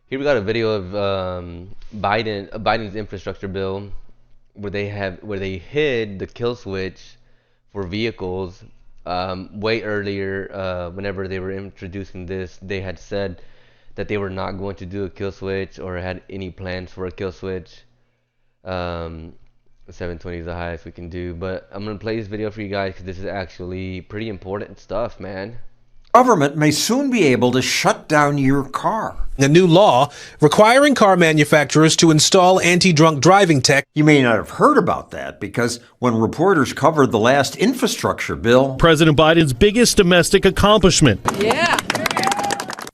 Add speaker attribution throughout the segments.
Speaker 1: Here we got a video of Biden's infrastructure bill where they hid the kill switch for vehicles way earlier. Whenever they were introducing this, they had said that they were not going to do a kill switch or had any plans for a kill switch. 720 is the highest we can do, but I'm gonna play this video for you guys because this is actually pretty important stuff, man.
Speaker 2: Government may soon be able to shut down your car.
Speaker 3: A new law requiring car manufacturers to install anti-drunk driving tech.
Speaker 2: You may not have heard about that because when reporters covered the last infrastructure bill,
Speaker 4: President Biden's biggest domestic accomplishment.
Speaker 5: Yeah.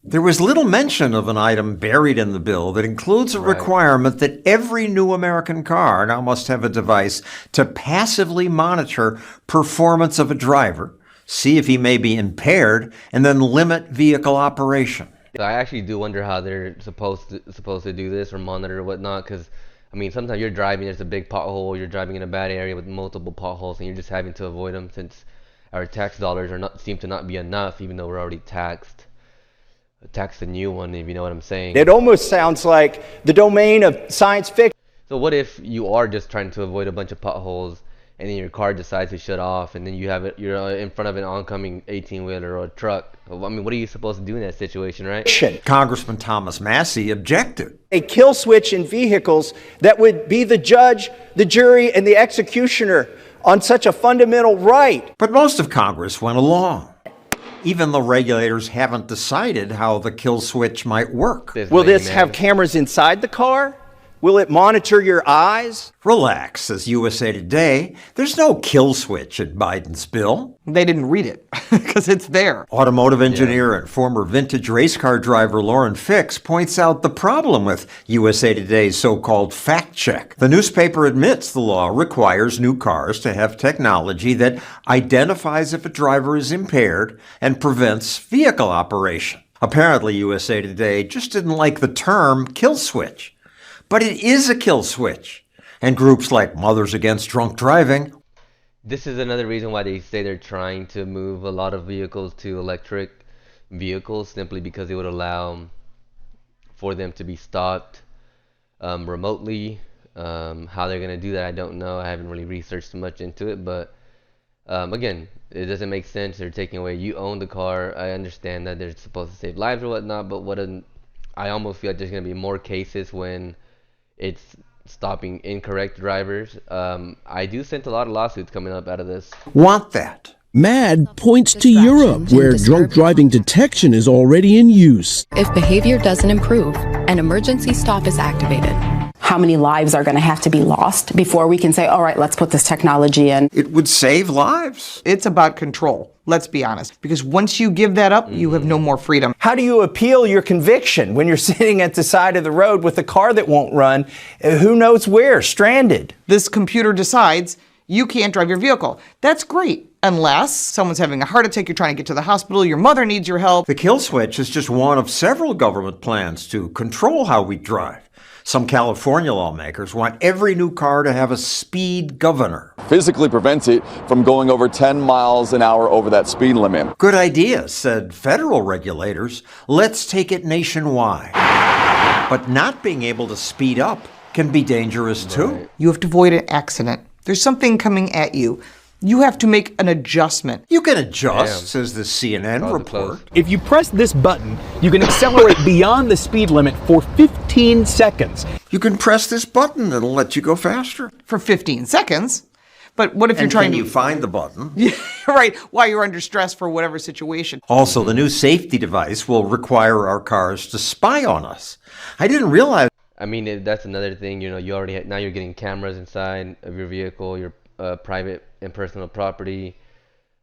Speaker 2: There was little mention of an item buried in the bill that includes a requirement that every new American car now must have a device to passively monitor performance of a driver, see if he may be impaired, and then limit vehicle operation.
Speaker 1: I actually do wonder how they're supposed to do this or monitor or whatnot, because I mean sometimes you're driving, there's a big pothole, you're driving in a bad area with multiple potholes, and you're just having to avoid them since our tax dollars seem to not be enough, even though we're already taxed the new one, if you know what I'm saying.
Speaker 6: It almost sounds like the domain of science fiction.
Speaker 1: So what if you are just trying to avoid a bunch of potholes and then your car decides to shut off and then you're in front of an oncoming 18-wheeler or a truck? I mean, what are you supposed to do in that situation, right?
Speaker 2: Congressman Thomas Massie objected.
Speaker 6: A kill switch in vehicles that would be the judge, the jury, and the executioner on such a fundamental right.
Speaker 2: But most of Congress went along, even though regulators haven't decided how the kill switch might work.
Speaker 6: Will this have cameras inside the car? Will it monitor your eyes?
Speaker 2: Relax, says USA Today. There's no kill switch in Biden's bill.
Speaker 5: They didn't read it because it's there.
Speaker 2: Automotive engineer and former vintage race car driver Lauren Fix points out the problem with USA Today's so-called fact check. The newspaper admits the law requires new cars to have technology that identifies if a driver is impaired and prevents vehicle operation. Apparently, USA Today just didn't like the term kill switch. But it is a kill switch. And groups like Mothers Against Drunk Driving.
Speaker 1: This is another reason why they say they're trying to move a lot of vehicles to electric vehicles, simply because it would allow for them to be stopped remotely. How they're going to do that, I don't know. I haven't really researched too much into it. But again, it doesn't make sense. They're taking away. You own the car. I understand that they're supposed to save lives or whatnot. But I almost feel like there's going to be more cases when it's stopping incorrect drivers. I do sense a lot of lawsuits coming up out of this.
Speaker 2: Want that?
Speaker 7: MAD points to Europe, where drunk driving detection is already in use.
Speaker 8: If behavior doesn't improve, an emergency stop is activated.
Speaker 9: How many lives are going to have to be lost before we can say, all right, let's put this technology in?
Speaker 2: It would save lives.
Speaker 5: It's about control, let's be honest. Because once you give that up, you have no more freedom.
Speaker 6: How do you appeal your conviction when you're sitting at the side of the road with a car that won't run, who knows where, stranded?
Speaker 5: This computer decides you can't drive your vehicle. That's great. Unless someone's having a heart attack, you're trying to get to the hospital, your mother needs your help.
Speaker 2: The kill switch is just one of several government plans to control how we drive. Some California lawmakers want every new car to have a speed governor.
Speaker 10: Physically prevents it from going over 10 miles an hour over that speed limit.
Speaker 2: Good idea, said federal regulators. Let's take it nationwide. But not being able to speed up can be dangerous too.
Speaker 5: You have to avoid an accident. There's something coming at you. You have to make an adjustment.
Speaker 2: You can adjust, says the CNN report.
Speaker 11: If you press this button, you can accelerate beyond the speed limit for 15 seconds.
Speaker 2: You can press this button, it'll let you go faster.
Speaker 5: For 15 seconds? But what if you're trying
Speaker 2: to...
Speaker 5: you
Speaker 2: find the button?
Speaker 5: Yeah, right, while you're under stress for whatever situation.
Speaker 2: Also, the new safety device will require our cars to spy on us. I didn't realize...
Speaker 1: I mean, that's another thing, you know, now you're getting cameras inside of your vehicle, your private and personal property.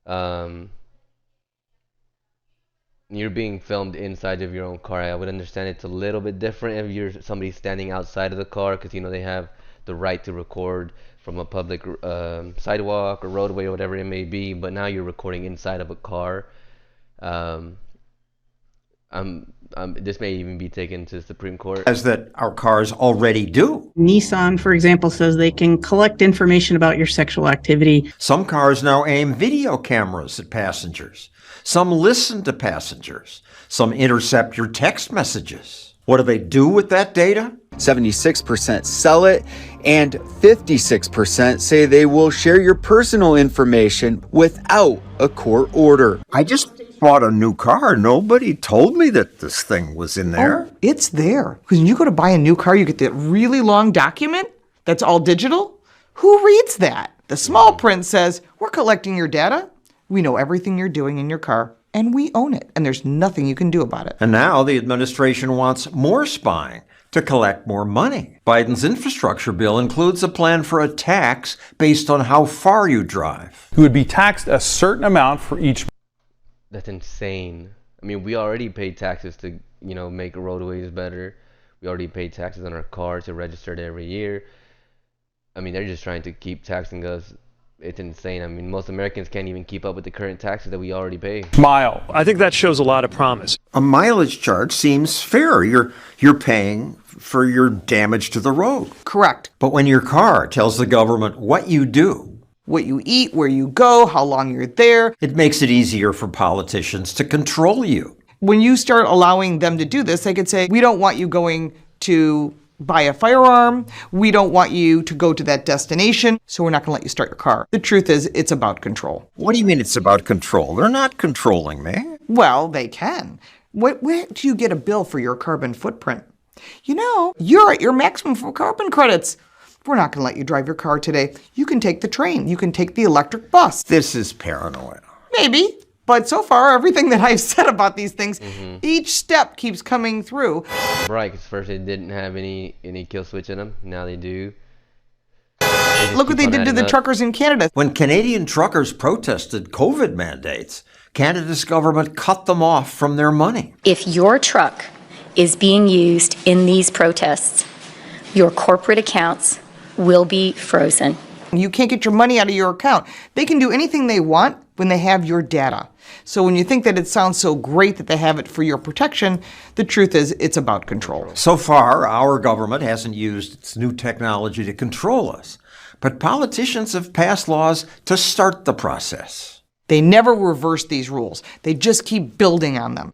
Speaker 1: You're being filmed inside of your own car. I would understand it's a little bit different if you're somebody standing outside of the car, because you know they have the right to record from a public sidewalk or roadway or whatever it may be. But now you're recording inside of a car. This may even be taken to the Supreme Court.
Speaker 2: As that our cars already do.
Speaker 12: Nissan, for example, says they can collect information about your sexual activity.
Speaker 2: Some cars now aim video cameras at passengers. Some listen to passengers. Some intercept your text messages. What do they do with that data?
Speaker 13: 76% sell it, and 56% say they will share your personal information without a court order.
Speaker 2: I just bought a new car. Nobody told me that this thing was in there.
Speaker 5: Oh, it's there. Because when you go to buy a new car, you get that really long document that's all digital. Who reads that? The small print says, we're collecting your data. We know everything you're doing in your car, and we own it. And there's nothing you can do about it.
Speaker 2: And now the administration wants more spying to collect more money. Biden's infrastructure bill includes a plan for a tax based on how far you drive.
Speaker 11: You would be taxed a certain amount for each.
Speaker 1: That's insane. I mean, we already pay taxes to, make roadways better. We already pay taxes on our car to register it every year. I mean, they're just trying to keep taxing us. It's insane. I mean, most Americans can't even keep up with the current taxes that we already pay.
Speaker 11: Mile.
Speaker 4: I think that shows a lot of promise.
Speaker 2: A mileage charge seems fair. You're paying for your damage to the road.
Speaker 5: Correct.
Speaker 2: But when your car tells the government what you do,
Speaker 5: what you eat, where you go, how long you're there,
Speaker 2: it makes it easier for politicians to control you.
Speaker 5: When you start allowing them to do this, they could say, we don't want you going to buy a firearm. We don't want you to go to that destination, so we're not going to let you start your car. The truth is, it's about control.
Speaker 2: What do you mean it's about control? They're not controlling me.
Speaker 5: Well, they can. Where do you get a bill for your carbon footprint? You're at your maximum for carbon credits. We're not going to let you drive your car today. You can take the train. You can take the electric bus.
Speaker 2: This is paranoia.
Speaker 5: Maybe. But so far, everything that I've said about these things, each step keeps coming through.
Speaker 1: Right, because first they didn't have any kill switch in them. Now they do.
Speaker 5: Look what they did to the truckers in Canada.
Speaker 2: When Canadian truckers protested COVID mandates, Canada's government cut them off from their money.
Speaker 14: If your truck is being used in these protests, your corporate accounts will be frozen.
Speaker 5: You can't get your money out of your account. They can do anything they want when they have your data. So when you think that it sounds so great that they have it for your protection, the truth is it's about control.
Speaker 2: So far, our government hasn't used its new technology to control us. But politicians have passed laws to start the process.
Speaker 5: They never reverse these rules. They just keep building on them.